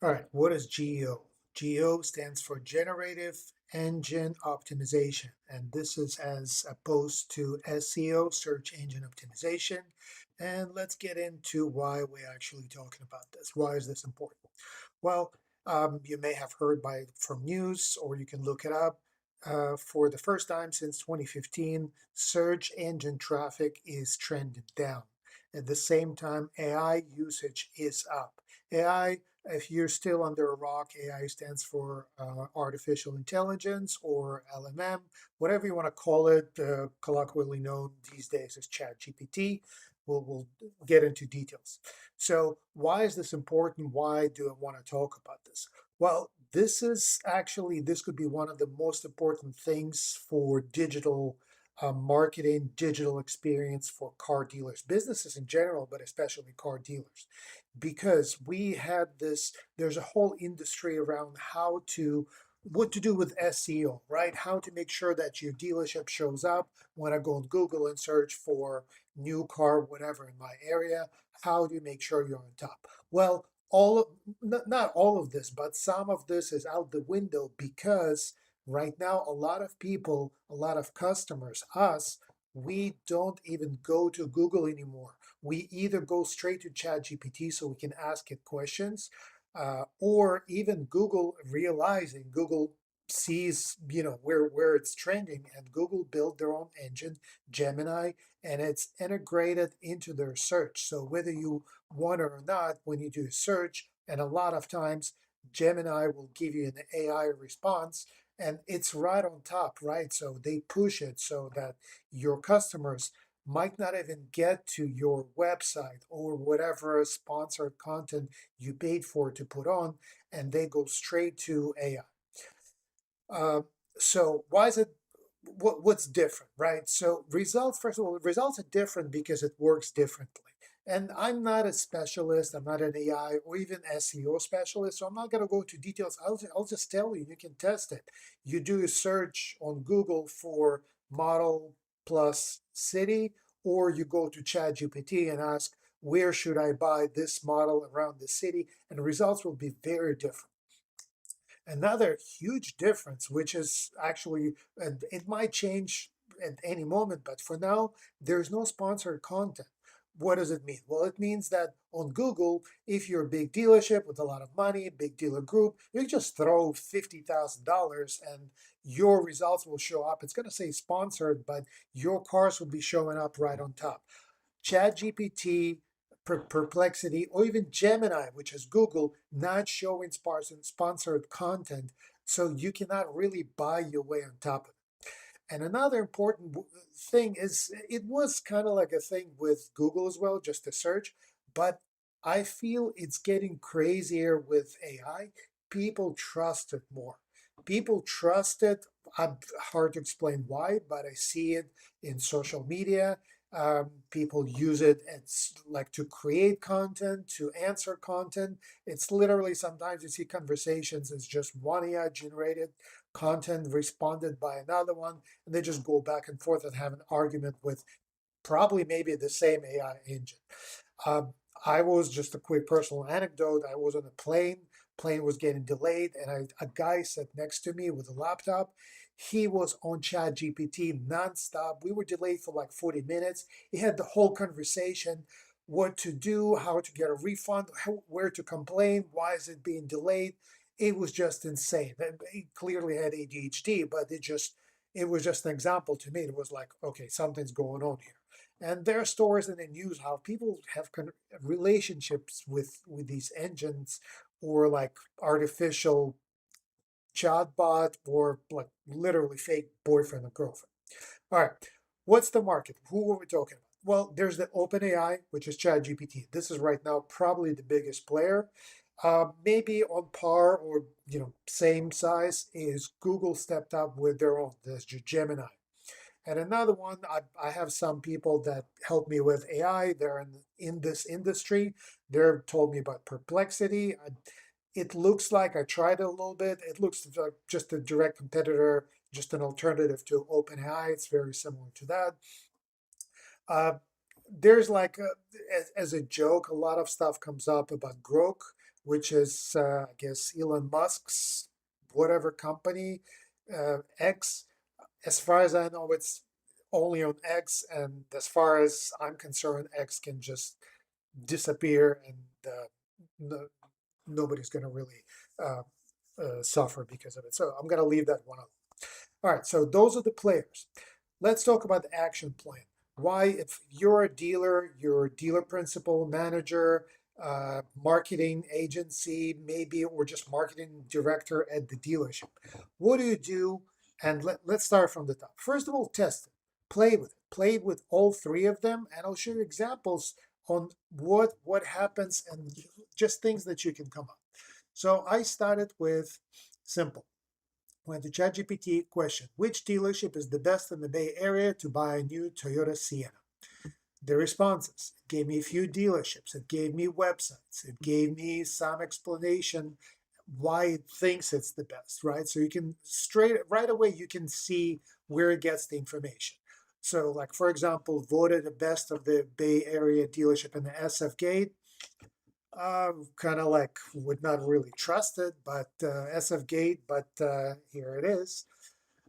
All right, what is GEO? GEO stands for Generative Engine Optimization, and this is as opposed to SEO, Search Engine Optimization. And let's get into why we're actually talking about this. Why is this important? Well, you may have heard from news, or you can look it up. For the first time since 2015, search engine traffic is trending down. At the same time, AI usage is up. AI, if you're still under a rock, AI stands for artificial intelligence or LMM, whatever you want to call it, colloquially known these days as ChatGPT. We'll get into details. So, why is this important? Why do I want to talk about this? Well, this could be one of the most important things for digital marketing, digital experience for car dealers, businesses in general, but especially car dealers, because there's a whole industry around what to do with SEO, right? How to make sure that your dealership shows up when I go on Google and search for new car, whatever in my area. How do you make sure you're on top? Well, not all of this, but some of this is out the window because right now a lot of people, a lot of customers, us, we don't even go to Google anymore. We either go straight to ChatGPT so we can ask it questions, or even Google sees where it's trending, and Google built their own engine, Gemini, and it's integrated into their search. So whether you want it or not, when you do a search, and a lot of times Gemini will give you an AI response, and it's right on top, right? So they push it so that your customers might not even get to your website or whatever sponsored content you paid for to put on, and they go straight to AI. So why is it? What's different, right? So results, first of all, results are different because it works differently. And I'm not a specialist. I'm not an AI or even SEO specialist, so I'm not going to go into details. I'll just tell you, you can test it. You do a search on Google for model plus city, or you go to ChatGPT and ask, where should I buy this model around the city? And the results will be very different. Another huge difference, which is actually, and it might change at any moment, but for now, there's no sponsored content. What does it mean? Well, it means that on Google, if you're a big dealership with a lot of money, big dealer group, you just throw $50,000 and your results will show up. It's going to say sponsored, but your cars will be showing up right on top. ChatGPT, Perplexity, or even Gemini, which is Google, not showing sponsored content, so you cannot really buy your way on top of it. And another important thing is it was kind of like a thing with Google as well, just a search, but I feel it's getting crazier with AI. People trust it more. People trust it. Hard to explain why, but I see it in social media. People use it as like to create content, to answer content. It's literally sometimes you see conversations, it's just one AI generated content responded by another one, and they just go back and forth and have an argument with probably maybe the same AI engine. Um, I was just a quick personal anecdote. I was on a plane was getting delayed, and a guy sat next to me with a laptop. He was on Chat GPT nonstop. We were delayed for like 40 minutes. He had the whole conversation, what to do, how to get a refund, where to complain, why is it being delayed. It was just insane. He clearly had ADHD, but it was just an example to me. It was like, okay, something's going on here. And there are stories in the news how people have relationships with these engines, or like artificial chatbot, or like literally fake boyfriend or girlfriend. All right, what's the market? Who are we talking about? Well, there's the OpenAI, which is ChatGPT. This is right now probably the biggest player. Maybe on par or same size is Google stepped up with their own. There's Gemini. And another one, I have some people that help me with AI. They're in this industry. They're told me about Perplexity. It looks like I tried it a little bit. It looks like just a direct competitor, just an alternative to OpenAI. It's very similar to that. Uh, there's like as a joke, a lot of stuff comes up about Grok, which is I guess Elon Musk's whatever company, X. As far as I know, it's only on X, and as far as I'm concerned, X can just disappear, and no, nobody's going to really uh, suffer because of it. So I'm going to leave that one alone. All right, so those are the players. Let's talk about the action plan. Why, if you're a dealer, you're a dealer principal, manager, marketing agency, maybe, or just marketing director at the dealership, what do you do? And let's start from the top. First of all, test it, play with it, play with all three of them, and I'll show you examples on what happens and just things that you can come up. So I started with simple. Went to ChatGPT, question, which dealership is the best in the Bay Area to buy a new Toyota Sienna? The responses, it gave me a few dealerships, it gave me websites, it gave me some explanation why it thinks it's the best, right? So you can right away, you can see where it gets the information. So like, for example, voted the best of the Bay Area dealership in the SF Gate, kind of like would not really trust it, but SF Gate, but here it is.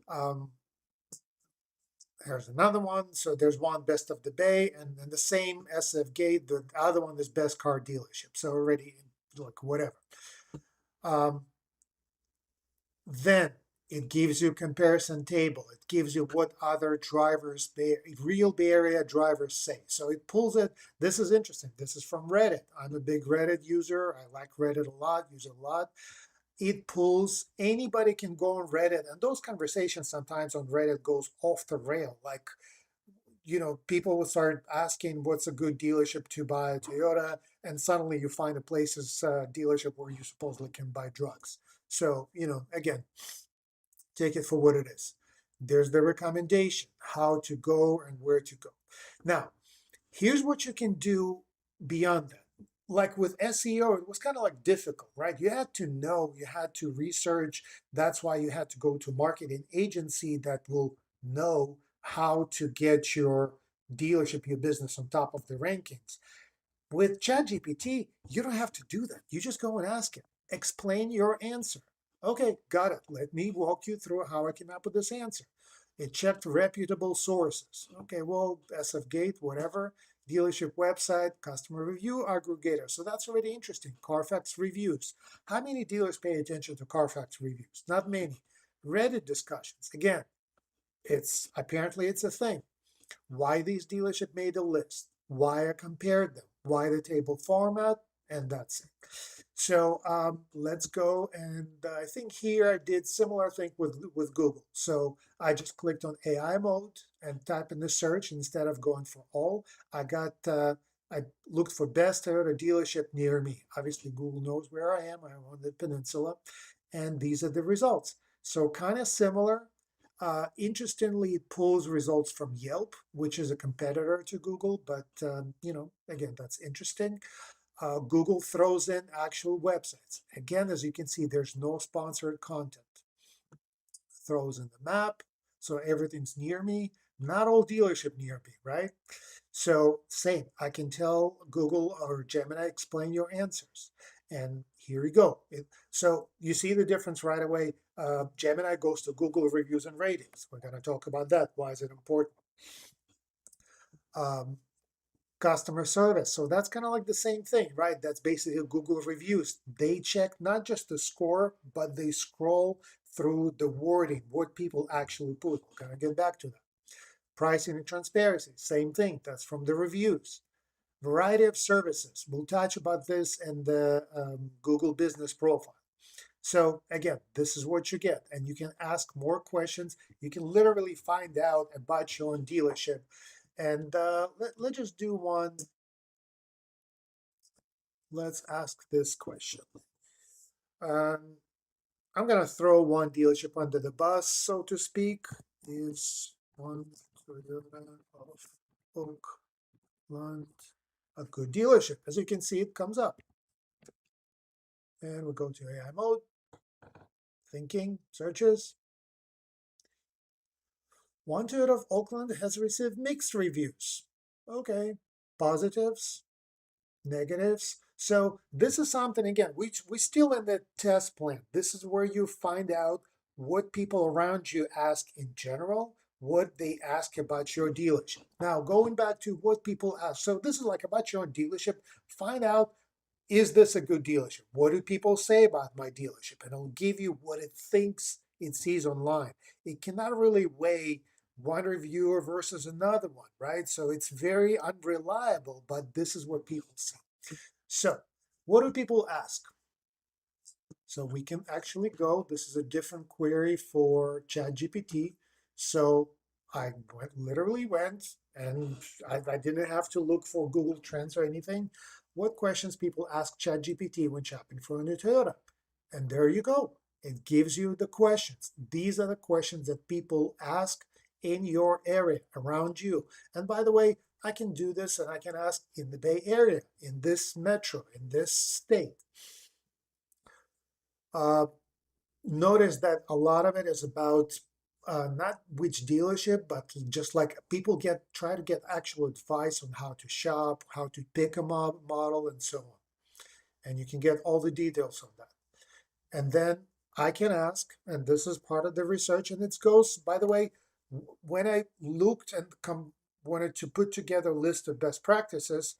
Um, Here's another one. So there's one best of the Bay, and then the same SF Gate, the other one is best car dealership. So already like whatever. Um, then it gives you a comparison table. It gives you what other drivers, real Bay Area drivers say. So it pulls it. This is interesting. This is from Reddit. I'm a big Reddit user. I like Reddit a lot, use it a lot. It pulls, anybody can go on Reddit, and those conversations sometimes on Reddit goes off the rail. Like, people will start asking what's a good dealership to buy a Toyota, and suddenly you find a place's dealership where you supposedly can buy drugs. So, again, take it for what it is. There's the recommendation, how to go and where to go. Now, here's what you can do beyond that. Like with SEO, it was kind of like difficult, right? You had to know, you had to research. That's why you had to go to a marketing agency that will know how to get your dealership, your business on top of the rankings. With ChatGPT, you don't have to do that. You just go and ask it. Explain your answer. Okay, got it. Let me walk you through how I came up with this answer. It checked reputable sources. Okay, well, SF Gate, whatever, dealership website, customer review aggregator. So that's already interesting. Carfax reviews. How many dealers pay attention to Carfax reviews? Not many. Reddit discussions. Again, it's a thing. Why these dealership made a list, why I compared them, why the table format, and that's it. So let's go, and I think here I did similar thing with Google. So I just clicked on AI mode and type in the search instead of going for all. I looked for best Toyota dealership near me. Obviously, Google knows where I am. I'm on the peninsula, and these are the results. So kind of similar. Interestingly, it pulls results from Yelp, which is a competitor to Google, but again, that's interesting. Google throws in actual websites. Again, as you can see, there's no sponsored content. Throws in the map, so everything's near me. Not all dealership near me, right? So same, I can tell Google or Gemini, explain your answers. And here we go. So you see the difference right away. Gemini goes to Google reviews and ratings. We're going to talk about that. Why is it important? Um, Customer service. So that's kind of like the same thing, right? That's basically Google reviews. They check not just the score, but they scroll through the wording, what people actually put. We're going to get back to that. Pricing and transparency, same thing. That's from the reviews. Variety of services. We'll touch about this in the Google business profile. So again, this is what you get, and you can ask more questions. You can literally find out about your own dealership. And let's just do one. Let's ask this question. Um, I'm gonna throw one dealership under the bus, so to speak. Is one Toyota of Oakland a good dealership? As you can see, it comes up. And we'll go to AI mode, thinking, searches. One Toyota of Oakland has received mixed reviews. Okay, Positives, negatives. So this is something, again, we still in the test plan. This is where you find out what people around you ask in general, what they ask about your dealership. Now, going back to what people ask. So this is like about your own dealership. Find out, is this a good dealership? What do people say about my dealership? And it'll give you what it thinks it sees online. It cannot really weigh one reviewer versus another one, right? So it's very unreliable, but this is what people see. So, what do people ask? So we can actually go, this is a different query for ChatGPT. So literally went and I didn't have to look for Google Trends or anything. What questions people ask ChatGPT when shopping for a new Toyota? And there you go. It gives you the questions. These are the questions that people ask in your area around you. And by the way, I can do this and I can ask in the Bay Area, in this metro, in this state. Uh, Notice that a lot of it is about not which dealership, but just like people try to get actual advice on how to shop, how to pick a model, and so on. And you can get all the details on that. And then I can ask, and this is part of the research, and it goes, by the way, when I looked and wanted to put together a list of best practices,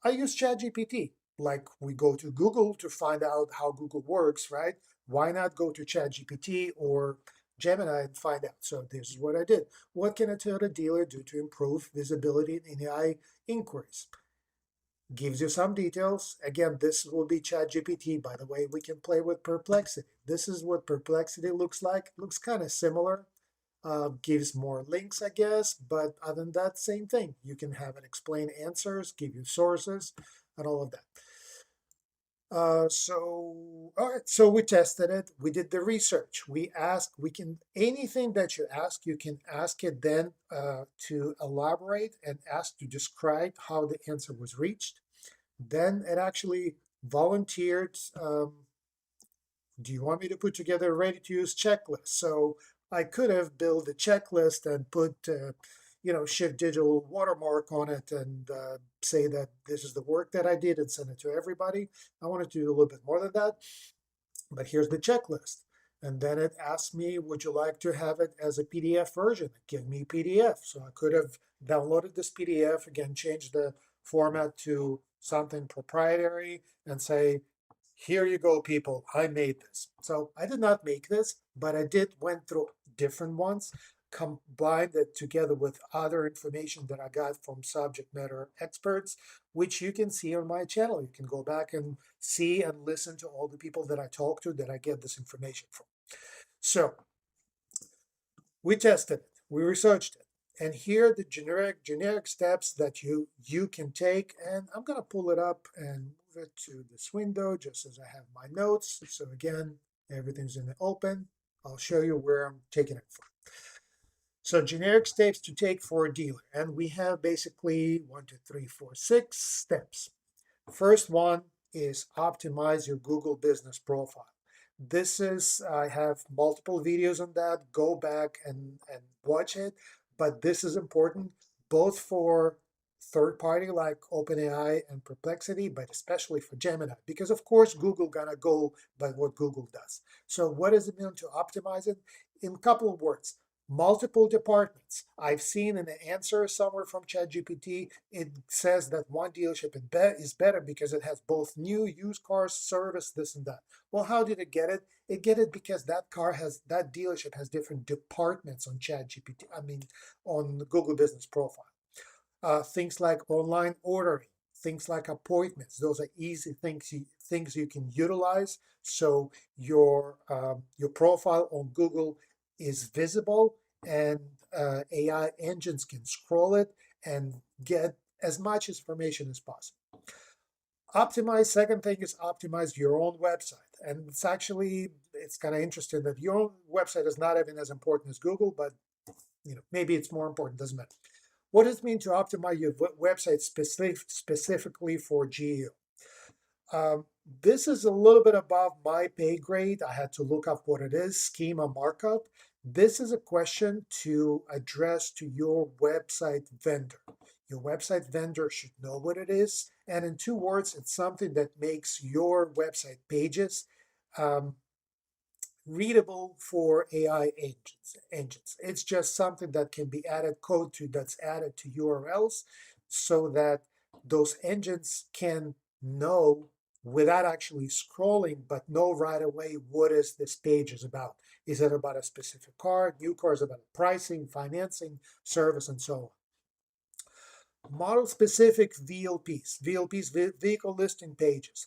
I use ChatGPT. Like we go to Google to find out how Google works, right? Why not go to ChatGPT or Gemini and find out? So this is what I did. What can a Toyota dealer do to improve visibility in AI inquiries? Gives you some details. Again, this will be ChatGPT. By the way, we can play with Perplexity. This is what Perplexity looks like. Looks kind of similar. Gives more links, I guess, but other than that, same thing. You can have it explain answers, give you sources, and all of that. All right, so we tested it. We did the research. Anything that you ask, you can ask it then to elaborate and ask to describe how the answer was reached. Then it actually volunteered. Do you want me to put together a ready to use checklist? So I could have built a checklist and put, Shift Digital watermark on it and say that this is the work that I did and send it to everybody. I wanted to do a little bit more than that, but here's the checklist. And then it asked me, would you like to have it as a PDF version? Give me PDF. So I could have downloaded this PDF, again, change the format to something proprietary and say, here you go, people. I made this. So I did not make this, but I did went through different ones, combined it together with other information that I got from subject matter experts, which you can see on my channel. You can go back and see and listen to all the people that I talk to that I get this information from. So we tested it, we researched it. And here are the generic steps that you can take. And I'm going to pull it up and move it to this window just as I have my notes. So again, everything's in the open. I'll show you where I'm taking it from. So generic steps to take for a dealer. And we have basically 1, 2, 3, 4, 6 steps. First one is optimize your Google business profile. I have multiple videos on that. Go back and watch it. But this is important both for third party like OpenAI and Perplexity, but especially for Gemini, because of course Google gonna go by what Google does. So what does it mean to optimize it? In a couple of words, multiple departments. I've seen in the answer somewhere from ChatGPT, it says that one dealership is better because it has both new, used cars, service, this and that. Well, how did it get it? It get it because that dealership has different departments on ChatGPT. I mean, on the Google Business Profile. Things like online ordering, things like appointments. Those are easy things you can utilize. So your profile on Google is visible, and AI engines can scroll it and get as much information as possible. Second thing is optimize your own website. And it's kind of interesting that your own website is not even as important as Google, but maybe it's more important, doesn't matter. What does it mean to optimize your website specifically for GEO? This is a little bit above my pay grade. I had to look up what it is, schema markup. This is a question to address to your website vendor. Your website vendor should know what it is. And in two words, it's something that makes your website pages um, readable for AI engines. It's just something that can be added code to that's added to URLs so that those engines can know without actually scrolling, but know right away what is this page is about. Is it about a specific car? New cars about pricing, financing, service, and so on. Model specific VLPs, vehicle listing pages.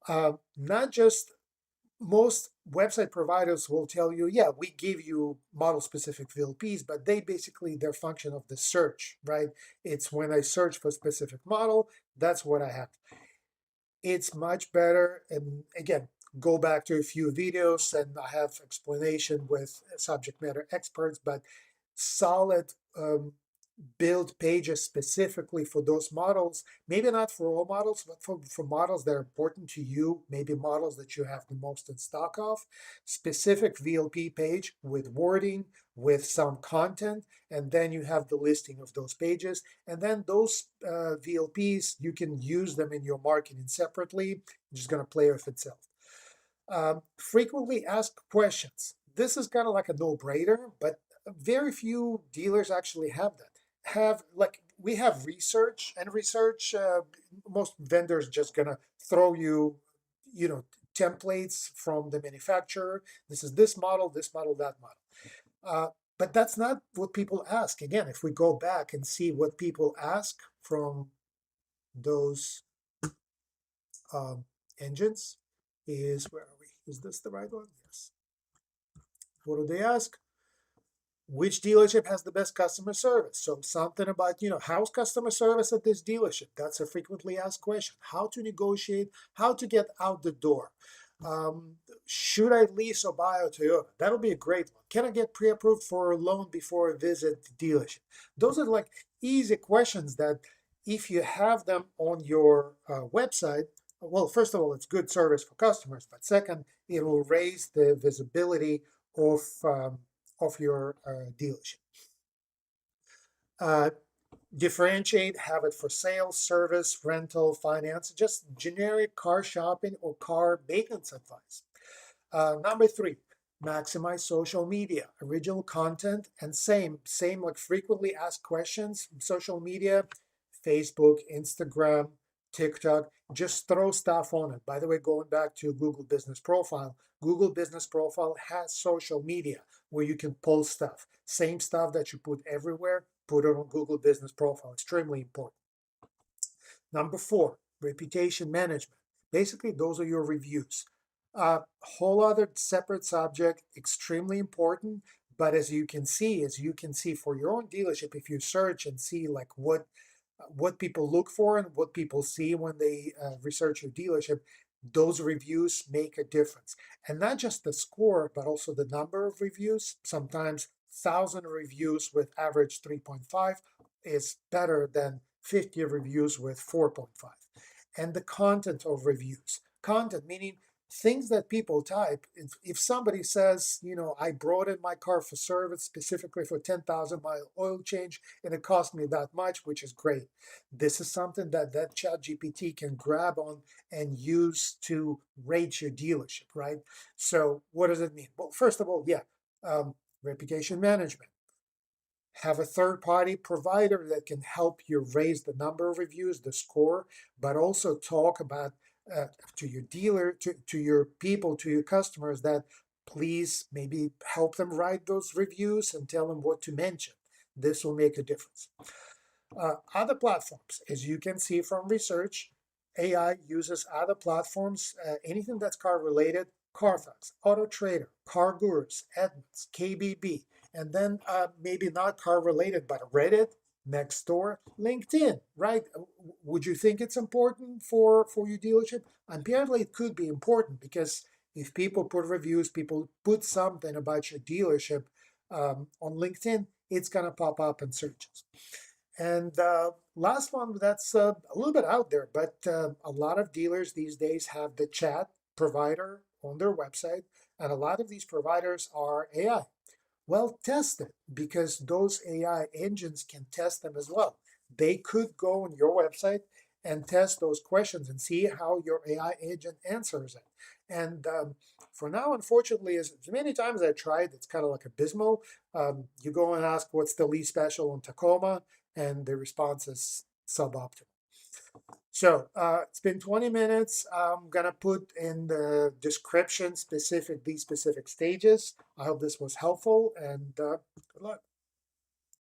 Not just most website providers will tell you, yeah, we give you model specific VLPs, but they basically, they're function of the search, right? It's when I search for a specific model, that's what I have. It's much better. And again, go back to a few videos and I have explanation with subject matter experts, but solid build pages specifically for those models, maybe not for all models, but for models that are important to you, maybe models that you have the most in stock of, specific VLP page with wording, with some content, and then you have the listing of those pages. And then those VLPs, you can use them in your marketing separately. It's just going to play with itself. Frequently asked questions. This is kind of like a no-brainer, but very few dealers actually have that. Have like we have research, and research, most vendors just gonna throw you, you know, templates from the manufacturer. This is this model, that model. But that's not what people ask. Again, if we go back and see what people ask from those um, engines, is where are we? Is this the right one? Yes. What do they ask? Which dealership has the best customer service? So something about, how's customer service at this dealership? That's a frequently asked question. How to negotiate, how to get out the door. Should I lease or buy a Toyota? That'll be a great one. Can I get pre-approved for a loan before I visit the dealership? Those are like easy questions that if you have them on your website, well, first of all, it's good service for customers, but second, it will raise the visibility of your dealership. Uh, Differentiate, have it for sales, service, rental, finance, just generic car shopping or car maintenance advice. Number three, maximize social media, original content, and same like frequently asked questions, social media, Facebook, Instagram, TikTok, just throw stuff on it. By the way, going back to Google Business Profile, Google Business Profile has social media where you can post stuff. Same stuff that you put everywhere, put it on Google Business Profile. Extremely important. Number four, reputation management. Basically, those are your reviews. Whole other separate subject, extremely important. But as you can see for your own dealership, if you search and see like what people look for and what people see when they research your dealership, those reviews make a difference. And not just the score, but also the number of reviews. Sometimes 1,000 reviews with average 3.5 is better than 50 reviews with 4.5. And the content of reviews. Content meaning things that people type. If somebody says, I brought in my car for service specifically for 10,000-mile oil change and it cost me that much, which is great. This is something that chat GPT can grab on and use to rate your dealership, right? So what does it mean? Well, first of all, reputation management. Have a third party provider that can help you raise the number of reviews, the score, but also talk about to your dealer, to your people, to your customers that please maybe help them write those reviews and tell them what to mention. This will make a difference. Other platforms, as you can see from research, AI uses other platforms, anything that's car related, Carfax, Auto Trader, Car Gurus, Edmunds, KBB, and then maybe not car related, but Reddit, Nextdoor, LinkedIn, right? Would you think it's important for your dealership? Apparently, it could be important because if people put reviews, people put something about your dealership on LinkedIn, it's going to pop up in searches. And last one that's a little bit out there, but a lot of dealers these days have the chat provider on their website, and a lot of these providers are AI. Well, test it because those AI engines can test them as well. they could go on your website and test those questions and see how your AI agent answers it. And for now, unfortunately, as many times I tried, it's kind of like abysmal. You go and ask what's the least special in Tacoma, and the response is suboptimal. So it's been 20 minutes. I'm gonna put in the description these specific stages. I hope this was helpful, and good luck.